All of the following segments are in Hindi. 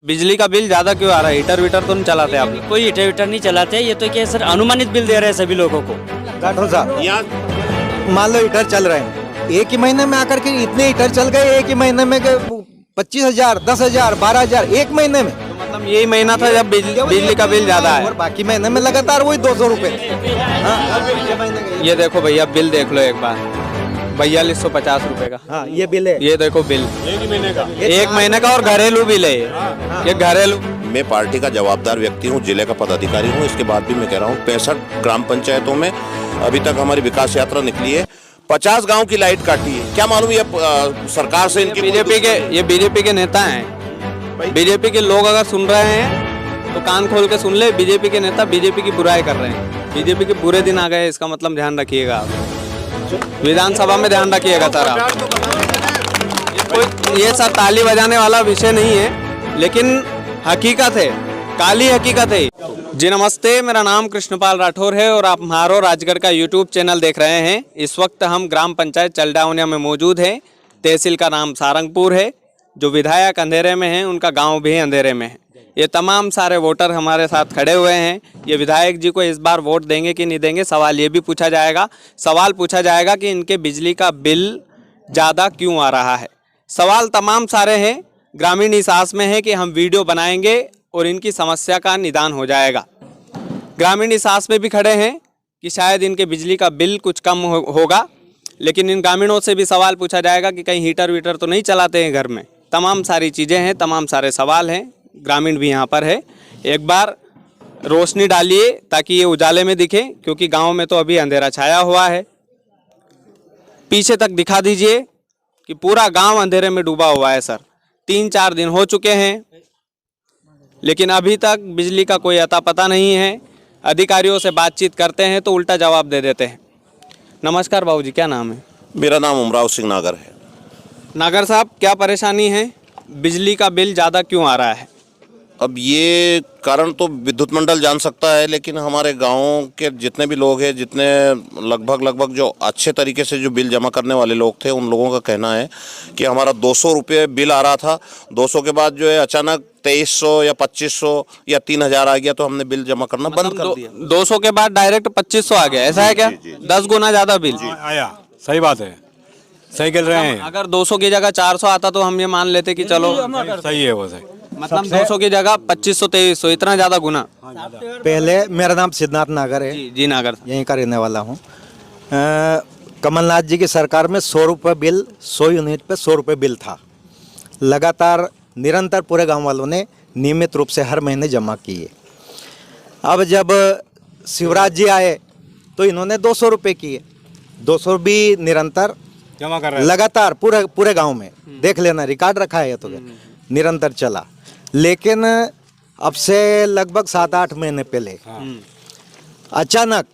बिजली का बिल ज्यादा क्यों आ रहा है? हीटर वीटर तो नहीं चलाते आप? कोई हीटर वीटर नहीं चलाते, ये तो क्या सर अनुमानित बिल दे रहे हैं सभी लोगों को। राठौर साहब, मान लो हीटर चल रहे हैं, एक ही महीने में आकर के इतने हीटर चल गए, एक ही महीने में 25,000, 10,000, 12,000 एक महीने में। मतलब यही महीना था जब बिजली का बिल ज्यादा है और बाकी महीने में लगातार वही 200 रुपए। ये देखो भैया बिल देख लो एक बार, 4250 रुपए का। हाँ, ये बिल है, ये देखो बिल एक महीने का और घरेलू बिल है ये घरेलू। मैं पार्टी का जवाबदार व्यक्ति हूँ, जिले का पदाधिकारी हूँ। इसके बाद भी मैं कह रहा हूँ 65 ग्राम पंचायतों में अभी तक हमारी विकास यात्रा निकली है, 50 गांव की लाइट काटी है। क्या मालूम ये सरकार से इनकी बीजेपी के नेता हैं। बीजेपी के लोग अगर सुन रहे हैं तो कान खोल के सुन ले। बीजेपी के नेता बीजेपी की बुराई कर रहे हैं। बीजेपी के बुरे दिन आ गए, इसका मतलब ध्यान रखिएगा आप। विधानसभा में ध्यान रखिएगा सर आप। ये सब ताली बजाने वाला विषय नहीं है, लेकिन हकीकत है, काली हकीकत है। जी नमस्ते, मेरा नाम कृष्णपाल राठौर है और आप म्हारो राजगढ़ का यूट्यूब चैनल देख रहे हैं। इस वक्त हम ग्राम पंचायत चलडावनिया में मौजूद हैं। तहसील का नाम सारंगपुर है। जो विधायक अंधेरे में हैं उनका गांव भी अंधेरे में है। ये तमाम सारे वोटर हमारे साथ खड़े हुए हैं। ये विधायक जी को इस बार वोट देंगे कि नहीं देंगे, सवाल ये भी पूछा जाएगा। सवाल पूछा जाएगा कि इनके बिजली का बिल ज़्यादा क्यों आ रहा है। सवाल तमाम सारे हैं। ग्रामीण इस आस में है कि हम वीडियो बनाएंगे और इनकी समस्या का निदान हो जाएगा। ग्रामीण इस आस में भी खड़े हैं कि शायद इनके बिजली का बिल कुछ कम होगा, लेकिन इन ग्रामीणों से भी सवाल पूछा जाएगा कि कहीं हीटर वीटर तो नहीं चलाते हैं घर में। तमाम सारी चीज़ें हैं, तमाम सारे सवाल हैं। ग्रामीण भी यहाँ पर है। एक बार रोशनी डालिए ताकि ये उजाले में दिखे, क्योंकि गांव में तो अभी अंधेरा छाया हुआ है। पीछे तक दिखा दीजिए कि पूरा गांव अंधेरे में डूबा हुआ है सर। 3-4 दिन हो चुके हैं, लेकिन अभी तक बिजली का कोई अता पता नहीं है। अधिकारियों से बातचीत करते हैं तो उल्टा जवाब दे देते हैं। नमस्कार बाबूजी, क्या नाम है? मेरा नाम उमराव सिंह नागर है। नागर साहब, क्या परेशानी है? बिजली का बिल ज़्यादा क्यों आ रहा है? अब ये कारण तो विद्युत मंडल जान सकता है, लेकिन हमारे गाँव के जितने भी लोग हैं, जितने लगभग जो अच्छे तरीके से जो बिल जमा करने वाले लोग थे, उन लोगों का कहना है कि हमारा 200 रुपये बिल आ रहा था। 200 के बाद जो है अचानक 2300 या 2500 या 3000 आ गया, तो हमने बिल जमा करना बंद कर दिया। 200 के बाद डायरेक्ट 2500 आ गया, ऐसा है क्या? 10 गुना ज़्यादा बिल आया। सही बात है, सही कह रहे हैं। अगर 200 की जगह 400 आता तो हम ये मान लेते कि चलो सही है वो सही। मतलब 200 की जगह 2500 2300 इतना ज़्यादा गुना। पहले मेरा नाम सिद्धार्थ नागर है, जी नागर, यहीं का रहने वाला हूँ। कमलनाथ जी की सरकार में 100 रुपये बिल, 100 यूनिट पे 100 रुपये बिल था। लगातार निरंतर पूरे गांव वालों ने नियमित रूप से हर महीने जमा किए। अब जब शिवराज जी आए तो इन्होंने 200 रुपये किए। 200 भी निरंतर जमा कर रहे हैं लगातार पूरे गांव में, देख लेना, रिकॉर्ड रखा है ये तो, निरंतर चला। लेकिन अब से लगभग 7-8 महीने पहले अचानक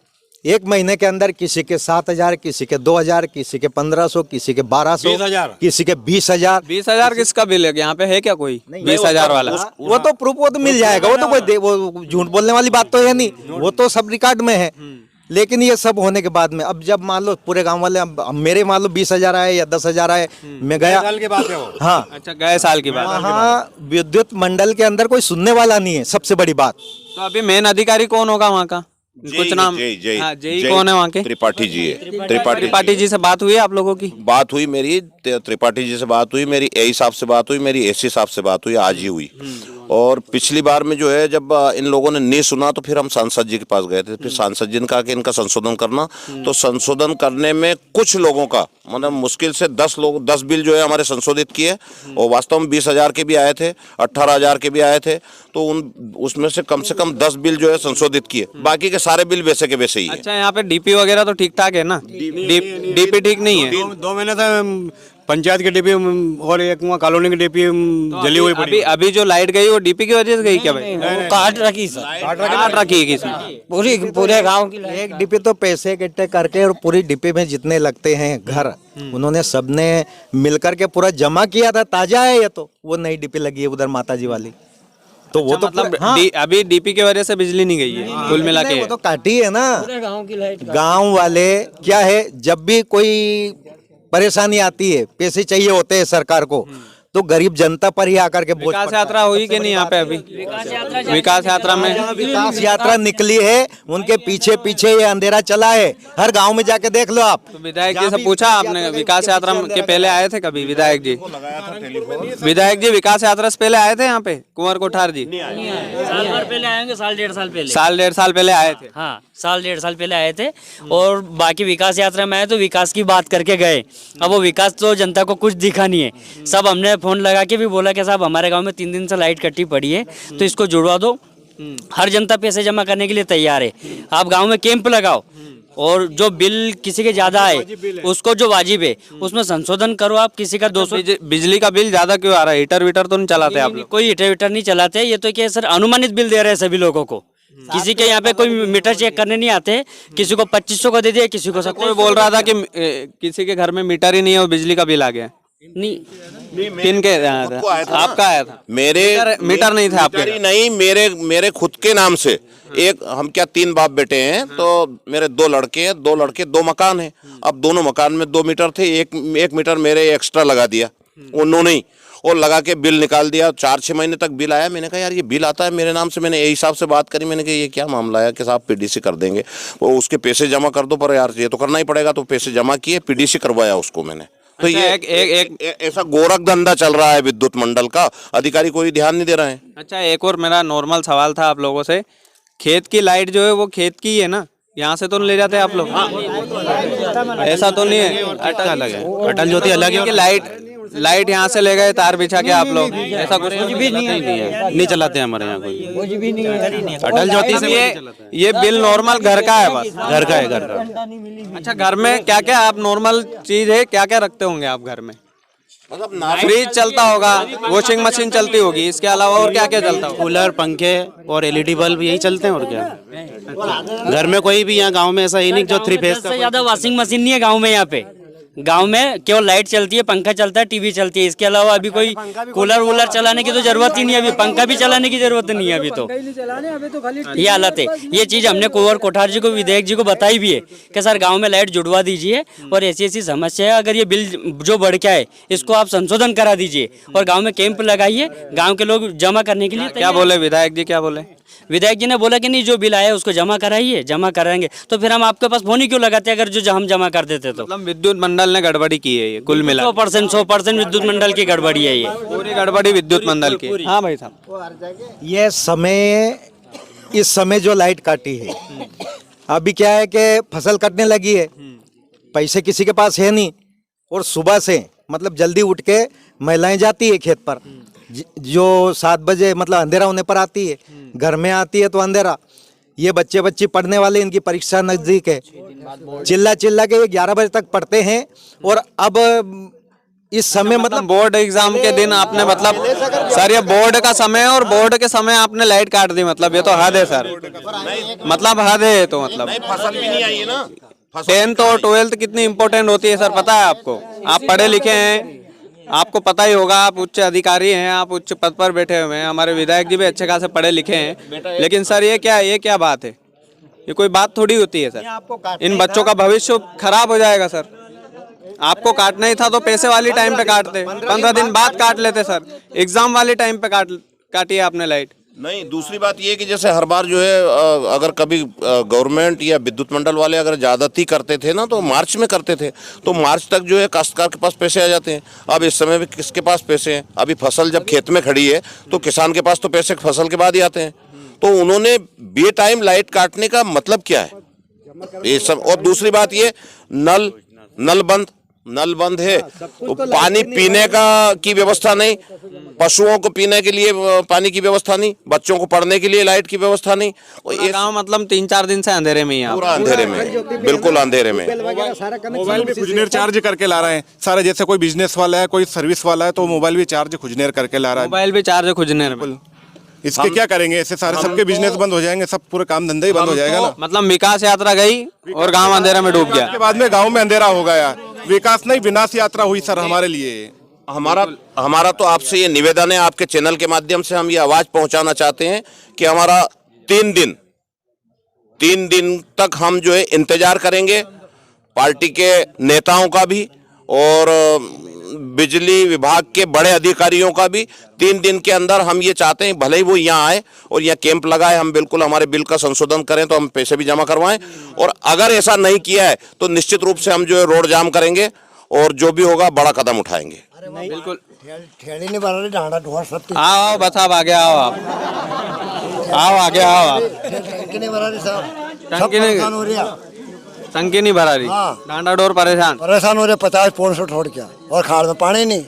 एक महीने के अंदर किसी के 7,000, किसी के 2,000, किसी के 1,500, किसी के 1,200, 20,000, किसी के 20,000। 20,000 किसका बिल है? यहाँ पे है क्या कोई 20,000 वाला? वो तो प्रूफ, वो तो मिल जाएगा, वो तो कोई वो झूठ बोलने वाली बात तो है नहीं, वो तो सब रिकॉर्ड में है। लेकिन ये सब होने के बाद में अब जब मान लो पूरे गांव वाले, अब मेरे मान लो 20,000 आए या 10,000 आए, मैं गया। साल के बाद है वो। हाँ, अच्छा, गए साल की बात। हाँ, विद्युत मंडल के अंदर कोई सुनने वाला नहीं है, सबसे बड़ी बात। तो अभी मेन अधिकारी कौन होगा वहाँ का? कुछ नाम? हाँ, जेई कौन है वहाँ के? त्रिपाठी जी है। त्रिपाठी जी से बात हुई आप लोगों की? बात हुई मेरी, त्रिपाठी जी से बात हुई मेरी, एई साहब से बात हुई मेरी, एसी साहब से बात हुई, आज ही हुई। और पिछली बार में जो है जब इन लोगों ने नहीं सुना तो फिर हम सांसद जी के पास गए थे। फिर सांसद जी ने कहा कि इनका संशोधन करना। तो संशोधन करने में कुछ लोगों का मतलब मुश्किल से 10 बिल जो है हमारे संशोधित किए, और वास्तव में 20,000 के भी आए थे, 18,000 के भी आए थे। तो उसमें से कम 10 बिल जो है संशोधित किए, बाकी के सारे बिल वैसे के वैसे ही है। अच्छा, यहाँ पे डीपी वगैरह तो ठीक ठाक है ना? डीपी ठीक नहीं है? 2 महीने से पंचायत की डीपी और एक वहाँ कॉलोनी की डीपी जली हुई पड़ी। अभी जो लाइट गई वो डीपी की वजह से गई क्या भाई? काट रखी सर, काट रखी है किसने? पूरे गांव की। एक डिब्बी तो पैसे इकट्ठे करके और पूरी डिब्बी में जितने लगते हैं घर, उन्होंने सबने मिलकर के पूरा जमा किया था। ताजा है ये तो, वो नई डिब्बी लगी है उधर माताजी वाली। तो वो तो मतलब हाँ, अभी डीपी की वजह से बिजली नहीं गई है कुल मिला के? वो तो काटी है ना। गांव की लाइट गांव वाले क्या है, जब भी कोई परेशानी आती है, पैसे चाहिए होते हैं सरकार को, तो गरीब जनता पर ही आकर के बोझ विकास पड़ता यात्रा हुई कि नहीं यहाँ पे अभी? विकास यात्रा में है। विकास यात्रा निकली है, उनके पीछे पीछे ये अंधेरा चला है। हर गांव में जाके देख लो आप। तो विधायक जी से पूछा आपने विकास यात्रा के पहले आए थे कभी विधायक जी? विधायक जी विकास यात्रा से पहले आए थे यहाँ पे कुंवर कोठार जी? साल भर पहले आएंगे, साल डेढ़ साल पहले। साल डेढ़ साल पहले आए थे। हाँ, साल डेढ़ साल पहले आए थे और बाकी विकास यात्रा में आए तो विकास की बात करके गए। अब वो विकास तो जनता को कुछ दिखा नहीं है। सब हमने फोन लगा के भी बोला कि साहब हमारे गांव में 3 दिन से लाइट कटी पड़ी है तो इसको जुड़वा दो। हर जनता पैसे जमा करने के लिए तैयार है। आप गांव में कैंप लगाओ और जो बिल किसी के ज्यादा है उसको जो वाजिब है उसमें संशोधन करो। आप किसी का 200 बिजली का बिल ज्यादा क्यों आ रहा है? हीटर वीटर तो नहीं चलाते आप लोग? कोई हीटर वीटर नहीं चलाते। ये तो क्या सर अनुमानित बिल दे रहे हैं सभी लोगों को। किसी के यहाँ पे कोई मीटर चेक करने नहीं आते। किसी को 2500 का दे दिया, किसी को 2700। कोई बोल रहा था कि किसी के घर में मीटर ही नहीं है और बिजली का बिल आ गया। नहीं, किन के आया था? आपका आया था? मेरे मीटर नहीं थे आपके? मीटर ही नहीं, मेरे खुद के नाम से। एक हम क्या 3 बाप बेटे हैं, तो मेरे 2 लड़के हैं, 2 लड़के 2 मकान हैं। अब दोनों मकान में 2 मीटर थे, एक मीटर मेरे एक्स्ट्रा लगा दिया उन्होंने ही, और लगा के बिल निकाल दिया। 4-6 महीने तक बिल आया। मैंने कहा यार ये बिल आता है मेरे नाम से। मैंने यही हिसाब से बात करी, मैंने कहा ये क्या मामला है कि साहब पीडीसी कर देंगे, वो उसके पैसे जमा कर दो। पर यार ये तो करना ही पड़ेगा, तो पैसे जमा किए, पीडीसी करवाया उसको मैंने। तो अच्छा, ये ऐसा गोरख धंधा चल रहा है विद्युत मंडल का, अधिकारी कोई ध्यान नहीं दे रहे हैं। अच्छा, एक और मेरा नॉर्मल सवाल था आप लोगों से। खेत की लाइट जो है वो खेत की ही है ना? यहाँ से तो नहीं ले जाते आप लोग? ऐसा तो नहीं है? अटल ज्योति अलग है। लाइट यहाँ से ले गए तार बिछा के आप लोग? ऐसा कुछ भी नहीं है? नहीं चलाते हमारे यहाँ कोई अटल ज्योति से। ये बिल नॉर्मल घर का है? बस घर का है? घर का। अच्छा, घर में क्या क्या आप नॉर्मल चीज है क्या क्या रखते होंगे आप घर में? फ्रिज चलता होगा, वॉशिंग मशीन चलती होगी, इसके अलावा और क्या क्या चलता होगा? कूलर, पंखे और एलईडी बल्ब यही चलते हैं और क्या। घर में कोई भी यहाँ गांव में ऐसा ही नहीं जो 3 फेज से ज्यादा वॉशिंग मशीन नहीं है गांव में। यहाँ पे गांव में केवल लाइट चलती है, पंखा चलता है, टीवी चलती है। इसके अलावा अभी कोई कूलर वूलर चलाने की तो जरूरत ही नहीं है। अभी पंखा भी चलाने की जरूरत नहीं है अभी तो। ये हालत है। ये चीज हमने कुंवर कोठार जी को, विधायक जी को बताई भी है कि सर गांव में लाइट जुड़वा दीजिए और ऐसी ऐसी समस्या है। अगर ये बिल जो बढ़ के आए इसको आप संशोधन करा दीजिए और गाँव में कैंप लगाइए। गाँव के लोग जमा करने के लिए क्या बोले विधायक जी? क्या बोले विधायक जी ने? बोला कि नहीं जो बिल आया उसको जमा कराइए, जमा कराएंगे। तो फिर हम आपके पास फोन ही क्यों लगाते अगर जो हम जमा कर देते तो? मतलब विद्युत मंडल ने गड़बड़ी की है ये कुल मिला? 100% विद्युत मंडल की गड़बड़ी है ये। पूरी गड़बड़ी विद्युत मंडल की। हाँ भाई साहब, ये समय, इस समय जो लाइट काटी है, अभी क्या है कि फसल कटने लगी है, पैसे किसी के पास है नहीं, और सुबह से मतलब जल्दी उठ के महिलाएं जाती है खेत पर, जो 7 बजे मतलब अंधेरा होने पर आती है, घर में आती है तो अंधेरा। ये बच्चे पढ़ने वाले, इनकी परीक्षा नजदीक है, चिल्ला चिल्ला के ये 11 बजे तक पढ़ते हैं। और अब इस समय मतलब बोर्ड एग्जाम के दिन आपने मतलब सर ये बोर्ड का समय है और बोर्ड के समय आपने लाइट काट दी, मतलब ये तो हद है सर। मतलब हद है तो मतलब फसल भी नहीं आई है ना। 10th और 12th कितनी इंपॉर्टेंट होती है सर, पता है आपको? आप पढ़े लिखे हैं, आपको पता ही होगा, आप उच्च अधिकारी हैं, आप उच्च पद पर बैठे हुए हैं। हमारे विधायक जी भी अच्छे खासे पढ़े लिखे हैं, लेकिन सर ये क्या बात है? ये कोई बात थोड़ी होती है सर। इन बच्चों का भविष्य खराब हो जाएगा सर। आपको काटना ही था तो पैसे वाली टाइम पे काटते, 15 दिन बाद काट लेते सर। एग्जाम वाले टाइम पे काटिए आपने लाइट। नहीं, दूसरी बात ये कि जैसे हर बार जो है अगर कभी गवर्नमेंट या विद्युत मंडल वाले अगर ज्यादती करते थे ना तो मार्च में करते थे, तो मार्च तक जो है काश्तकार के पास पैसे आ जाते हैं। अब इस समय भी किसके पास पैसे हैं? अभी फसल जब खेत में खड़ी है तो किसान के पास तो पैसे फसल के बाद ही आते हैं। तो उन्होंने बे टाइम लाइट काटने का मतलब क्या है ये सब? और दूसरी बात ये नल बंद है, तो पानी पीने की व्यवस्था नहीं, पशुओं को पीने के लिए पानी की व्यवस्था नहीं, बच्चों को पढ़ने के लिए लाइट की व्यवस्था नहीं। ये गाँव मतलब 3-4 दिन से अंधेरे में ही है, पूरा अंधेरे में, बिल्कुल अंधेरे में। मोबाइल भी खुजनेर चार्ज करके ला रहे हैं सारे। जैसे कोई बिजनेस वाला है, कोई सर्विस वाला है, तो मोबाइल भी चार्ज खुजनेर करके ला रहा है। मोबाइल भी चार्ज खुजनेर में। इसके क्या करेंगे? ऐसे सारे सबके बिजनेस बंद हो जाएंगे, सब पूरे काम धंधे ही बंद हो जाएगा ना। मतलब विकास यात्रा गई और गांव अंधेरा में डूब गया। उसके बाद में गांव में अंधेरा हो गया। विकास नहीं, विनाश यात्रा हुई सर हमारे लिए। हमारा तो आपसे ये निवेदन है, आपके चैनल के माध्यम से हम ये आवाज पहुंचाना चाहते हैं कि हमारा 3 दिन तक हम जो है इंतजार करेंगे, पार्टी के नेताओं का भी और बिजली विभाग के बड़े अधिकारियों का भी 3 दिन के अंदर हम ये चाहते हैं, भले ही वो यहाँ आए और यहाँ कैंप लगाए, हम बिल्कुल हमारे बिल का संशोधन करें तो हम पैसे भी जमा करवाएं, और अगर ऐसा नहीं किया है तो निश्चित रूप से हम जो है रोड जाम करेंगे और जो भी होगा बड़ा कदम उठाएंगे। बिल्कुल। ठेली नहीं बना रही, डांडा ढोर सब आओ बस आप आगे आओ, आप आओ आगे आओ आप। टंकी नहीं बना रही साहब, टंकी नहीं, परेशान हो रही है, टंकी नहीं भरा रही, हाँ। डांडा डोर परेशान। परेशान हो रहे 50-500 छोड़ के, और खाड़ में पानी नहीं।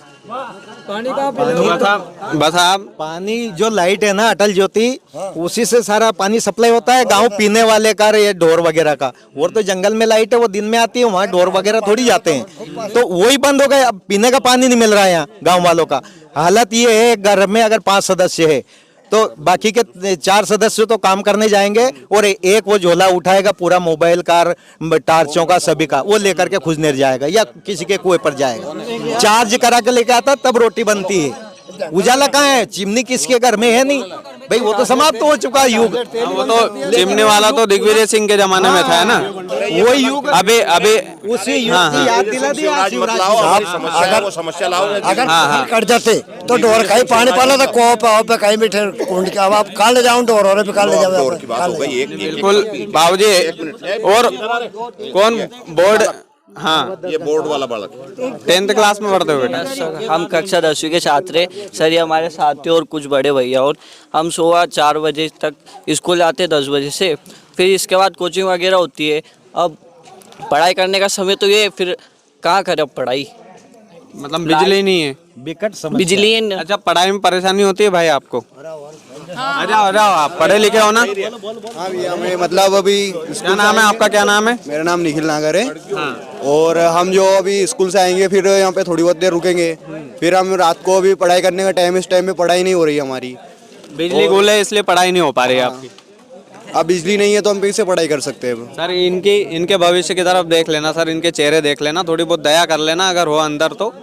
बस आप पानी जो लाइट है ना अटल ज्योति, उसी से सारा पानी सप्लाई होता है गांव पीने वाले का, ये ढोर वगैरह का। और तो जंगल में लाइट है, वो दिन में आती है, वहाँ ढोर वगैरह थोड़ी जाते हैं, तो वही बंद हो गए। अब पीने का पानी नहीं मिल रहा है यहाँ गांव वालों का। हालत ये है, घर में अगर 5 सदस्य है तो बाकी के 4 सदस्य तो काम करने जाएंगे, और एक वो झोला उठाएगा पूरा मोबाइल कार टार्चों का सभी का, वो लेकर के खुजनेर जाएगा या किसी के कुएं पर जाएगा, चार्ज करा के लेके आता तब रोटी बनती है। उजाला कहाँ है? चिमनी किसके घर में है नहीं भाई, वो तो समाप्त हो चुका युग। वो तो चिमनी वाला तो दिग्विजय सिंह के जमाने में था, है ना, वो युग अभी अभी उसी युग की याद दिला दी आज शिवराज जी। समस्या लाओ, अगर कट जाते तो ढोर कहीं पानी पाला था, को पे कहीं बैठे कुंड के, अब आप कहाँ ले जाऊँ ढोर, और कहाँ ले जाओ? बिल्कुल बाबूजी। और कौन बोर्ड? हाँ, ये बोर्ड वाला बालक 10th क्लास में पढ़ते हो बेटा? सर हम कक्षा 10वीं के छात्र हैं सर। ये हमारे साथी और कुछ बड़े भैया, और हम सुबह 4 बजे तक स्कूल आते 10 बजे से, फिर इसके बाद कोचिंग वगैरह होती है। अब पढ़ाई करने का समय तो ये, फिर कहाँ करें अब पढ़ाई, मतलब बिजली नहीं है, विकट समस्या। बिजली अच्छा पढ़ाई में परेशानी होती है भाई आपको? आ जाओ आप पढ़े लिखे हो ना? हाँ भैया, हमें मतलब अभी क्या नाम है आपका? क्या नाम है? मेरा नाम निखिल नागर है। हाँ। और हम जो अभी स्कूल से आएंगे फिर यहाँ पे थोड़ी बहुत देर रुकेंगे, फिर हम रात को अभी पढ़ाई करने का टाइम, इस टाइम में पढ़ाई नहीं हो रही है हमारी। बिजली गुल है इसलिए पढ़ाई नहीं हो पा रही है आपकी। अब बिजली नहीं है तो हम कैसे पढ़ाई कर सकते हैं? सर इनके भविष्य की तरफ देख लेना सर, इनके चेहरे देख लेना, थोड़ी बहुत दया कर लेना अगर हो अंदर तो।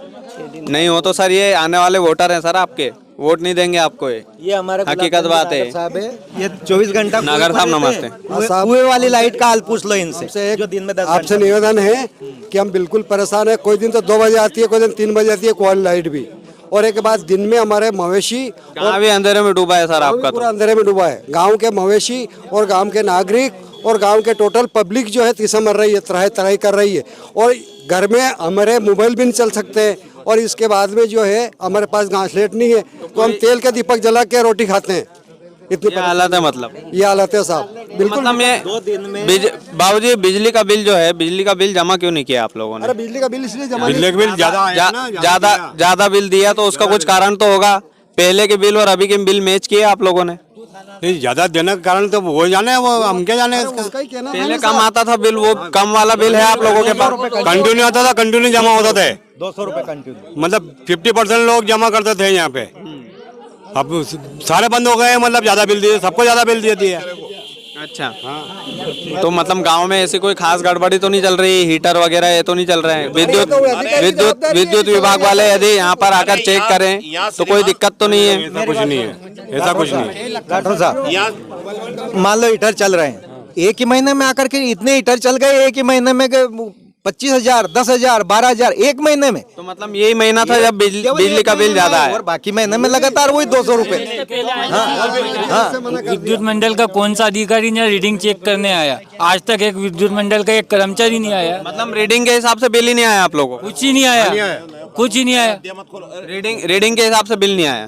नहीं हो तो सर ये आने वाले वोटर हैं सर, आपके वोट नहीं देंगे आपको। ये हमारा हकीकत बात है साहब है, ये 24 घंटा नागर साहब नमस्ते। कुएं वाली लाइट का हाल पूछ लो इनसे, जो दिन में 10 आपसे निवेदन है कि हम बिल्कुल परेशान है। कोई दिन तो 2 बजे आती है, कोई दिन 3 बजे आती है कोई लाइट भी, और एक बाद दिन में हमारे मवेशी कहाँ भी अंधेरे में डूबा है सर आपका? पूरा अंधेरे में डूबा है। गांव के मवेशी और गांव के नागरिक और गांव के टोटल पब्लिक जो है तीसरा मर रही है, तराई कर रही है, और घर में हमारे मोबाइल भी नहीं चल सकते हैं, और इसके बाद में जो है हमारे पास घासलेट नहीं है, तो हम तेल के दीपक जला के रोटी खाते हैं। इतनी ये हालत है मतलब? ये हालत है साहब, बिल्कुल। मतलब ये बाबूजी बिजली का बिल जो है, बिजली का बिल जमा क्यों नहीं किया आप लोगों ने? अरे बिजली का बिल इसलिए जमा बिजली का बिल ज्यादा बिल दिया तो उसका कुछ कारण तो होगा। पहले के बिल और अभी के बिल मैच किए आप लोगों ने? ज्यादा देने का कारण तो वो जाने, वो हम क्या जाने। पहले कम आता था बिल, वो कम वाला बिल है आप लोगों के पास? कंटिन्यू आता था, कंटिन्यू जमा होता था, 200 रुपए कंटिन्यू, मतलब 50% लोग जमा करते थे यहाँ पे। अब सारे बंद हो गए, मतलब ज्यादा बिल दिए, सबको ज्यादा बिल दे दिए। अच्छा तो मतलब गांव में ऐसी कोई खास गड़बड़ी तो नहीं चल रही? हीटर वगैरह ये तो नहीं चल रहे हैं? विद्युत विभाग वाले यदि यहाँ पर आकर चेक करें तो कोई दिक्कत तो नहीं है? ऐसा कुछ नहीं है, ऐसा कुछ नहीं है। राठौर साहब मान लो हीटर चल रहे हैं, एक ही महीने में आकर के इतने हीटर चल गए, एक ही महीने में 25,000, 10,000, 12,000 एक महीने में। तो मतलब यही महीना था जब बिजली का बिल ज्यादा है, और बाकी महीने में लगातार वही 200 रुपए। विद्युत मंडल का कौन सा अधिकारी ने रीडिंग चेक करने आया? आज तक एक विद्युत मंडल का एक कर्मचारी नहीं आया। मतलब रीडिंग के हिसाब से बिल ही नहीं आया आप लोगों को? कुछ ही नहीं आया, कुछ ही नहीं आया। रीडिंग के हिसाब से बिल नहीं आया?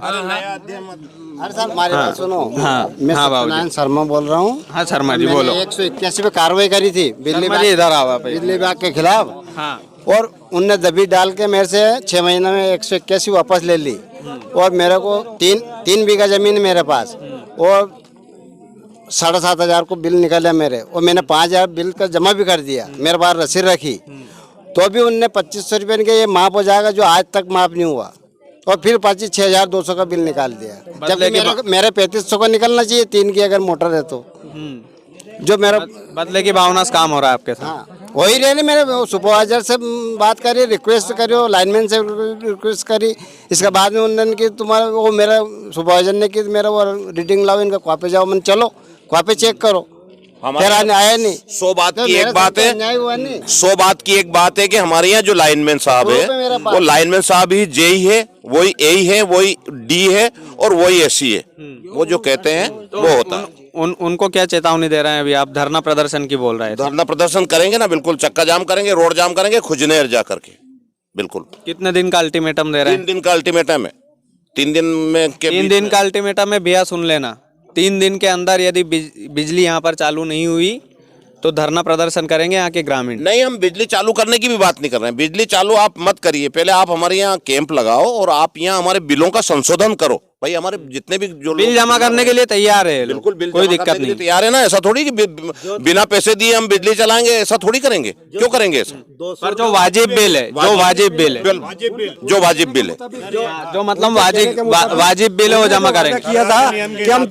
अरे सर हमारी बात सुनो। हाँ मैं हाँ बाबूजी। सत्यनारायण शर्मा बोल रहा हूँ। हाँ शर्मा जी बोलो। 181 पे कार्रवाई करी थी बिजली शर्मा जी इधर आओ आप। बिजली विभाग के खिलाफ, हाँ और उनने दबी डाल के मेरे से 6 महीने में 181 वापस ले ली, और मेरे को 3 बीघा जमीन है मेरे पास, और 7,500 को बिल निकला मेरे, और मैंने 5,000 बिल का जमा भी कर दिया, मेरे पास रसीद रखी, तो भी उनने 2,500 रुपये के ये माफ हो जाएगा, जो आज तक माफ नहीं हुआ, और फिर 6,200 का बिल निकाल दिया, जबकि मेरे 3,500 का निकलना चाहिए 3 की अगर मोटर है तो। जो मेरा बदले की भावना से काम हो रहा है आपके साथ? हाँ वही रहे, मेरे सुपरवाइजर से बात करी, रिक्वेस्ट करी, लाइनमैन से रिक्वेस्ट करी, इसके बाद में उन्होंने कि तुम्हारा वो मेरा सुपरवाइजर ने कि मेरा वो रीडिंग लाओ, इनका कॉपी जाओ, मैंने चलो कॉपी चेक करो, फिर आया नहीं 100 बात तो की मेरे एक बात साथ है, तो अन्याय हुआ नहीं। 100 बात की एक बात है कि हमारे यहाँ जो लाइनमैन साहब प्रूफ है मेरे है पास। वो लाइनमैन साहब ही जेई है, वही ए है, वही डी है और वही एससी है। वो जो कहते हैं वो होता है। उनको क्या चेतावनी दे रहे हैं अभी आप? धरना प्रदर्शन की बोल रहे हैं। धरना प्रदर्शन करेंगे ना, बिल्कुल चक्का जाम करेंगे, रोड जाम करेंगे, खुजनेर जा करके। बिल्कुल कितने दिन का अल्टीमेटम दे रहे 3 हैं? दिन का अल्टीमेटम है। 3 दिन में के 3 दिन का अल्टीमेटम है भैया, सुन लेना। 3 दिन के अंदर यदि बिजली यहाँ पर चालू नहीं हुई तो धरना प्रदर्शन करेंगे यहाँ के ग्रामीण। नहीं, हम बिजली चालू करने की भी बात नहीं कर रहे हैं। बिजली चालू आप मत करिए, पहले आप हमारे यहाँ कैंप लगाओ और आप यहाँ हमारे बिलों का संशोधन करो। भाई हमारे जितने भी जो बिल जमा करने के लिए तैयार है, बिल्कुल बिल कोई जमा दिक्कत करने के लिए नहीं। तैयार है ना। ऐसा थोड़ी कि बिना पैसे दिए हम बिजली चलाएंगे, ऐसा थोड़ी करेंगे। क्यों करेंगे ऐसा? पर जो वाजिब बिल है, जो वाजिब बिल है, जो वाजिब बिल है, जो मतलब वाजिब बिल है वो जमा करेंगे। किया था कि हम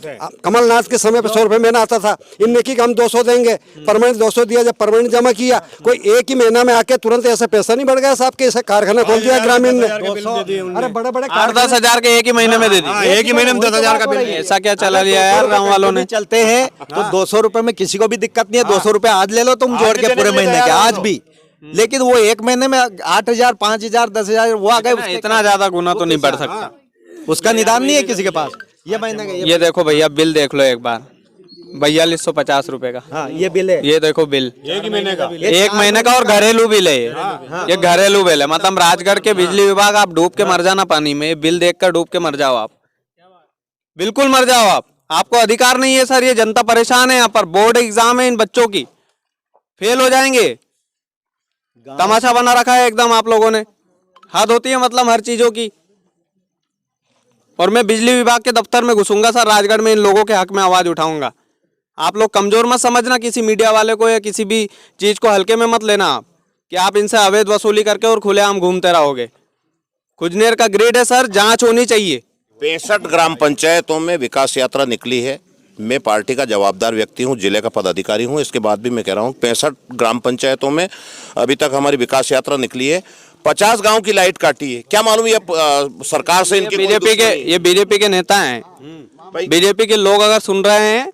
कमलनाथ के समय पे 100 रुपए महीना आता था, इनने की हम 200 देंगे, परमानेंट 200 दिया। जब परमानेंट जमा किया, कोई एक ही महीना में आके तुरंत ऐसा पैसा नहीं बढ़ गया साहब के ऐसा कारखाना खोल दिया ग्रामीण ने। अरे बड़े बड़े 8-10 हजार के एक ही महीने में दे दी। एक ही महीने में 10,000 का बिल। ऐसा क्या चला लिया यार गाँव वालों ने? चलते हैं तो 200 रुपए में किसी को भी दिक्कत नहीं है। 200 रुपए आज ले लो तुम जोड़ के पूरे महीने के, आज भी। लेकिन वो एक महीने में 8,000, 5,000, 10,000 वो आ गए। इतना ज्यादा गुना तो नहीं बढ़ सकता। उसका निदान नहीं है किसी के पास। ये महीने का ये देखो भैया बिल देख लो एक बार, 4250 रुपए का। हाँ, ये बिल है। ये देखो बिल एक महीने का और घरेलू बिल है ये घरेलू बिल है। मतलब राजगढ़ के बिजली विभाग, आप डूब के मर जाना पानी में, बिल देखकर डूब के मर जाओ आप, बिल्कुल मर जाओ आप। आपको अधिकार नहीं है सर। ये जनता परेशान है। यहाँ पर बोर्ड एग्जाम है इन बच्चों की, फेल हो जाएंगे। तमाशा बना रखा है एकदम आप लोगों ने। हद होती है मतलब हर चीजों की। और मैं बिजली विभाग के दफ्तर में घुसूंगा सर राजगढ़ में, इन लोगों के हक में आवाज उठाऊंगा। आप लोग कमजोर मत समझना किसी मीडिया वाले को या किसी भी चीज को हल्के में मत लेना आप, कि आप इनसे अवैध वसूली करके और खुलेआम घूमते रहोगे। खुजनेर का ग्रेड है सर, जांच होनी चाहिए। 65 ग्राम पंचायतों में विकास यात्रा निकली है। मैं पार्टी का जवाबदार व्यक्ति हूं, जिले का पदाधिकारी हूं। इसके बाद भी मैं कह रहा हूं 65 ग्राम पंचायतों में अभी तक हमारी विकास यात्रा निकली है। 50 गांव की लाइट काटी है। क्या मालूम ये सरकार से इनकी बीजेपी के नेता हैं। बीजेपी के लोग अगर सुन रहे हैं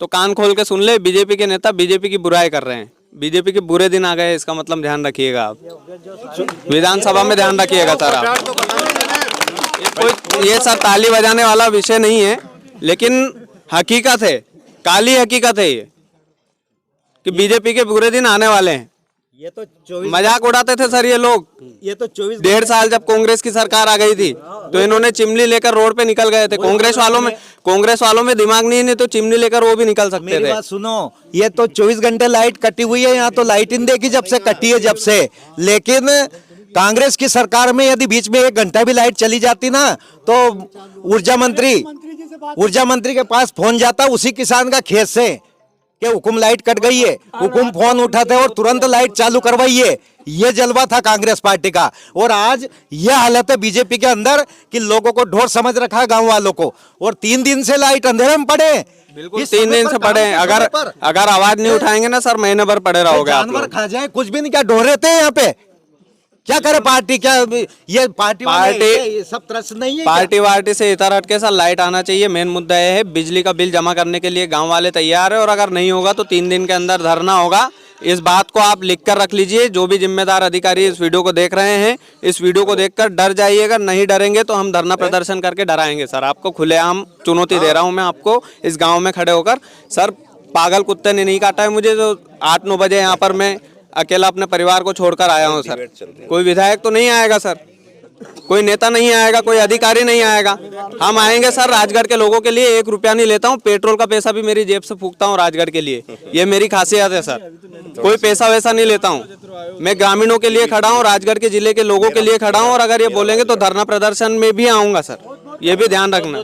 तो कान खोल के सुन ले। बीजेपी के नेता बीजेपी की बुराई कर रहे हैं। बीजेपी के बुरे दिन आ गए, इसका मतलब ध्यान रखिएगा आप। विधानसभा में ध्यान रखिएगा सर आप। ये सर ताली बजाने वाला विषय नहीं है, लेकिन हकीकत है, काली हकीकत है ये, कि बीजेपी के बुरे दिन आने वाले हैं। ये तो 24 मजाक उड़ाते थे सर ये लोग। ये तो 24 1.5 साल जब कांग्रेस की सरकार आ गई थी तो इन्होंने चिमनी लेकर रोड पे निकल गए थे। कांग्रेस वालों में दिमाग नहीं तो चिमनी लेकर वो भी निकल सकते मेरी थे। बात सुनो, ये तो 24 घंटे लाइट कटी हुई है। यहाँ तो लाइट इन देखी जब से कटी है, जब से। लेकिन कांग्रेस की सरकार में यदि बीच में 1 घंटा भी लाइट चली जाती ना तो ऊर्जा मंत्री के पास फोन जाता उसी किसान का खेत से कि हुकुम लाइट कट गई है, हुकुम फोन उठाते और तुरंत लाइट चालू करवाइए। ये जलवा था कांग्रेस पार्टी का। और आज यह हालत है बीजेपी के अंदर कि लोगों को ढोर समझ रखा है, गांव वालों को। और 3 दिन से लाइट अंधेरे में पड़े। बिल्कुल 3 दिन से पड़े हैं। अगर आवाज नहीं उठाएंगे ना सर, महीने भर पड़े रहोगे आप जानवर लोग। खा जाए कुछ भी नहीं। क्या ढोर रहते हैं यहाँ पे? क्या करे पार्टी? क्या ये पार्टी ये सब तरह से नहीं है? पार्टी से इतर हटके सर लाइट आना चाहिए। मेन मुद्दा यह है, बिजली का बिल जमा करने के लिए गांव वाले तैयार है। और अगर नहीं होगा तो 3 दिन के अंदर धरना होगा। इस बात को आप लिख कर रख लीजिए। जो भी जिम्मेदार अधिकारी इस वीडियो को देख रहे हैं, इस वीडियो को देखकर डर जाइएगा। नहीं डरेंगे तो हम धरना प्रदर्शन करके डराएंगे सर आपको। खुलेआम चुनौती दे रहा हूं मैं आपको इस गाँव में खड़े होकर। सर पागल कुत्ते ने नहीं काटा है मुझे। जो 8-9 बजे यहाँ पर मैं अकेला अपने परिवार को छोड़कर आया हूं सर। कोई विधायक तो नहीं आएगा सर, कोई नेता नहीं आएगा, कोई अधिकारी नहीं आएगा। हम आएंगे सर राजगढ़ के लोगों के लिए। 1 रुपया नहीं लेता हूं। पेट्रोल का पैसा भी मेरी जेब से फूकता हूं राजगढ़ के लिए। ये मेरी खासियत है सर। कोई पैसा वैसा नहीं लेता हूं। मैं ग्रामीणों के लिए खड़ा हूं, राजगढ़ के जिले के लोगों के लिए खड़ा हूं। और अगर ये बोलेंगे तो धरना प्रदर्शन में भी आऊंगा सर, ये भी ध्यान रखना।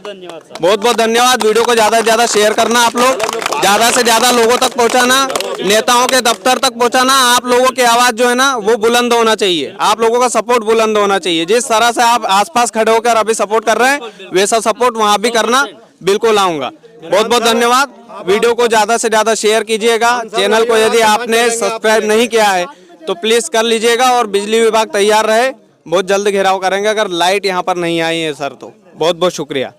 बहुत बहुत धन्यवाद। वीडियो को ज्यादा से ज्यादा शेयर करना आप लोग, ज्यादा से ज्यादा लोगों तक पहुंचाना, नेताओं के दफ्तर तक पहुंचाना। आप लोगों की आवाज जो है ना वो बुलंद होना चाहिए। आप लोगों का सपोर्ट बुलंद होना चाहिए। जिस तरह से आप आसपास खड़े होकर अभी सपोर्ट कर रहे हैं, वैसा सपोर्ट वहां भी करना। बिल्कुल आऊंगा। बहुत बहुत धन्यवाद। वीडियो को ज्यादा से ज्यादा शेयर कीजिएगा। चैनल को यदि आपने सब्सक्राइब नहीं किया है तो प्लीज कर लीजिएगा। और बिजली विभाग तैयार रहे, बहुत जल्द घेराव करेंगे अगर लाइट यहाँ पर नहीं आई है सर तो। बहुत बहुत शुक्रिया।